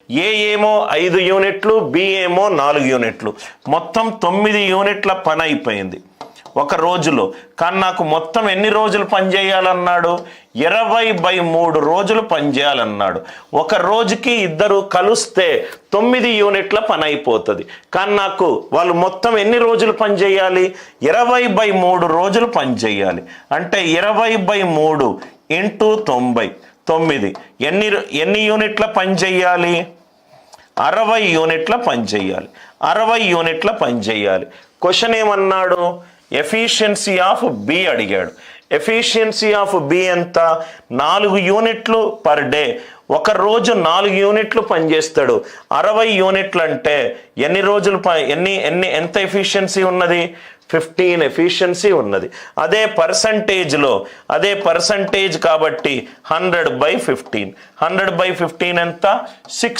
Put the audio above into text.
ఏ ఏమో 5 యూనిట్లు, బి ఏమో 4 యూనిట్లు, మొత్తం 9 యూనిట్ల పని అయిపోయింది ఒక రోజులో. కానీ నాకు మొత్తం ఎన్ని రోజులు పనిచేయాలన్నాడు? 20/3 రోజులు పనిచేయాలన్నాడు. ఒక రోజుకి ఇద్దరు కలిస్తే 9 యూనిట్ల పని అయిపోతుంది. కానీ నాకు వాళ్ళు మొత్తం ఎన్ని రోజులు పనిచేయాలి? 20/3 రోజులు పనిచేయాలి. అంటే 20/3 × 9 ఎన్ని యూనిట్ల పని చేయాలి? 60 యూనిట్ల పని చేయాలి. 60 యూనిట్ల పని చేయాలి. క్వశ్చన్ ఏమన్నాడు? ఎఫిషియన్సీ ఆఫ్ బి అడిగాడు. ఎఫిషియన్సీ ఆఫ్ బి ఎంత? 4 యూనిట్లు పర్ డే. ఒక రోజు 4 యూనిట్లు పనిచేస్తాడు. 60 యూనిట్లు అంటే ఎన్ని రోజులు ఎంత ఎఫిషియన్సీ ఉన్నది? 15 ఎఫిషియన్సీ ఉన్నది. అదే పర్సంటేజ్ కాబట్టి 100/15. 100/15 ఎంత? 6